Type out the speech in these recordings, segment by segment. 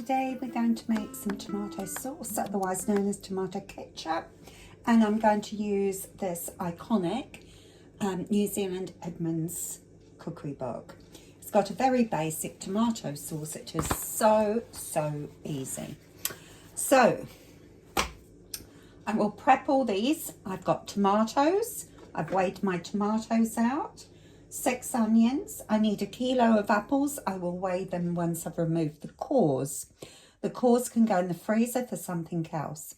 today we're going to make some tomato sauce, otherwise known as tomato ketchup, and I'm going to use this iconic New Zealand Edmonds cookery book. It's got a very basic tomato sauce. It is so easy. So I will prep all these. I've got tomatoes. I've weighed my tomatoes out. 6 onions. I need 1 kilo of apples. I will weigh them once I've removed the cores. The cores can go in the freezer for something else.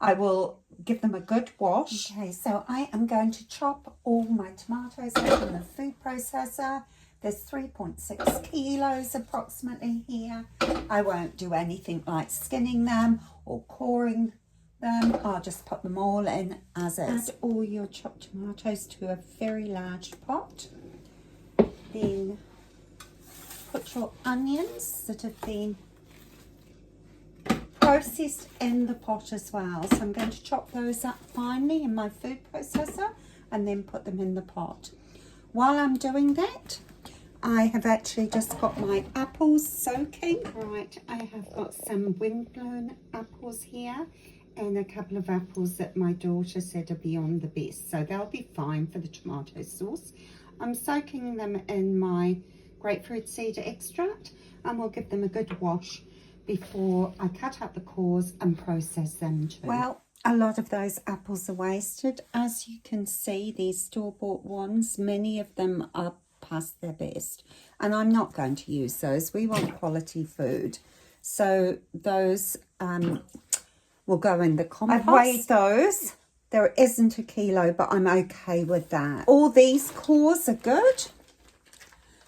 I will give them a good wash. Okay, so I am going to chop all my tomatoes up in the food processor. There's 3.6 kilos approximately here. I won't do anything like skinning them or coring them. I'll just put them all in as is. Add all your chopped tomatoes to a very large pot. Then put your onions that have been processed in the pot as well. So I'm going to chop those up finely in my food processor and then put them in the pot. While I'm doing that, I have actually just got my apples soaking. Right, I have got some windblown apples here and a couple of apples that my daughter said are beyond the best, so they'll be fine for the tomato sauce. I'm soaking them in my grapefruit seed extract and we'll give them a good wash before I cut up the cores and process them too. Well, a lot of those apples are wasted. As you can see, these store-bought ones, many of them are past their best, and I'm not going to use those. We want quality food, so those will go in the compost. I've weighed those. There isn't 1 kilo, but I'm okay with that. All these cores are good,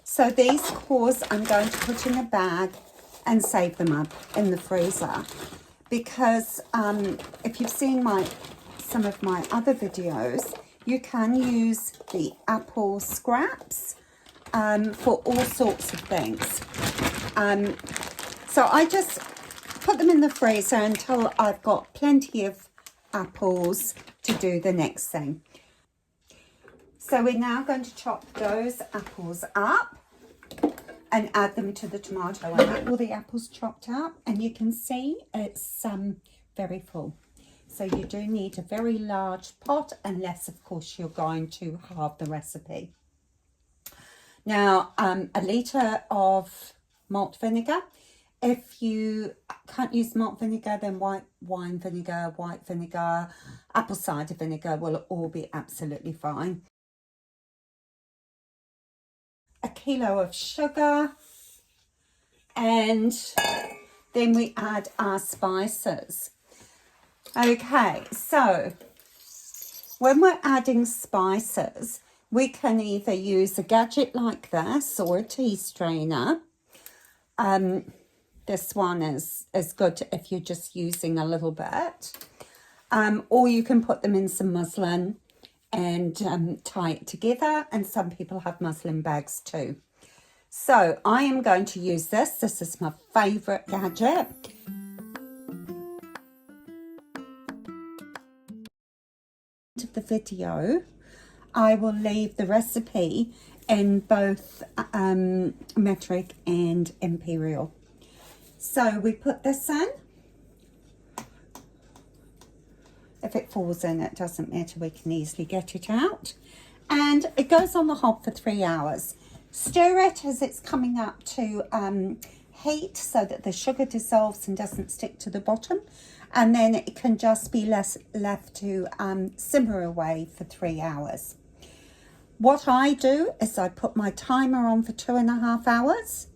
so these cores I'm going to put in a bag and save them up in the freezer, because if you've seen some of my other videos, you can use the apple scraps for all sorts of things. So I just put them in the freezer until I've got plenty of apples to do the next thing. So we're now going to chop those apples up and add them to the tomato. And get all the apples chopped up, and you can see it's very full. So you do need a very large pot, unless of course you're going to halve the recipe. Now 1 litre of malt vinegar. If you can't use malt vinegar, then white wine vinegar, white vinegar, apple cider vinegar will all be absolutely fine. 1 kilo of sugar, and then we add our spices. Okay, so when we're adding spices, we can either use a gadget like this or a tea strainer. This one is good if you're just using a little bit, or you can put them in some muslin and tie it together, and some people have muslin bags too. So I am going to use this. This is my favourite gadget. Of the video, I will leave the recipe in both metric and imperial. So we put this in. If it falls in, it doesn't matter, we can easily get it out. And it goes on the hob for 3 hours. Stir it as it's coming up to heat so that the sugar dissolves and doesn't stick to the bottom. And then it can just be left to simmer away for 3 hours. What I do is I put my timer on for 2.5 hours.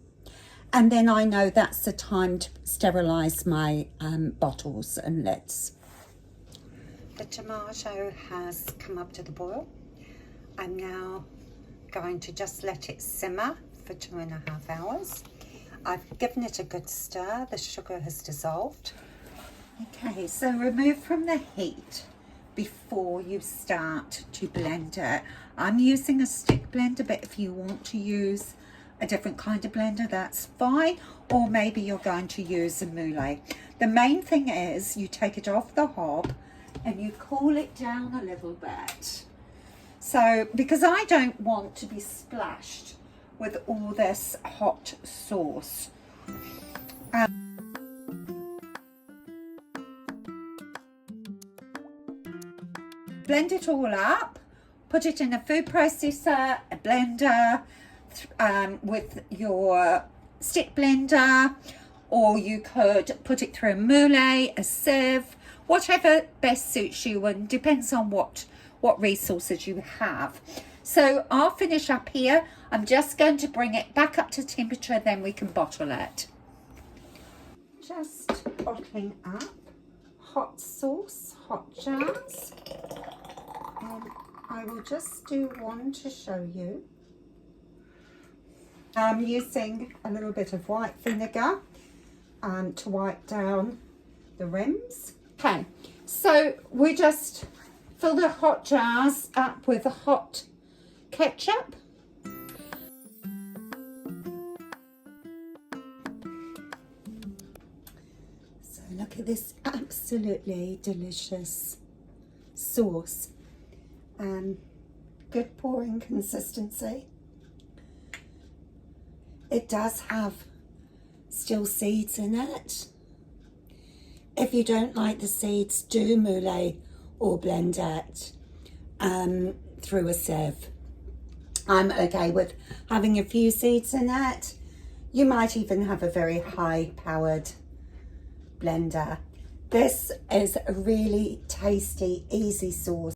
And then I know that's the time to sterilise my bottles and lids. The tomato has come up to the boil. I'm now going to just let it simmer for 2.5 hours. I've given it a good stir. The sugar has dissolved. Okay, so remove from the heat before you start to blend it. I'm using a stick blender, but if you want to use a different kind of blender, that's fine, or maybe you're going to use a mouli. The main thing is you take it off the hob and you cool it down a little bit. So, because I don't want to be splashed with all this hot sauce. blend it all up, put it in a food processor, a blender, with your stick blender, or you could put it through a mouli, a sieve, whatever best suits you and depends on what resources you have. So I'll finish up here. I'm just going to bring it back up to temperature, then we can bottle it. Just bottling up hot sauce, hot jars. I will just do one to show you. I'm using a little bit of white vinegar to wipe down the rims. Okay, so we just fill the hot jars up with a hot ketchup. So look at this absolutely delicious sauce. Good pouring consistency. It does have still seeds in it. If you don't like the seeds, do mouli or blend it through a sieve. I'm okay with having a few seeds in it. You might even have a very high powered blender. This is a really tasty, easy sauce.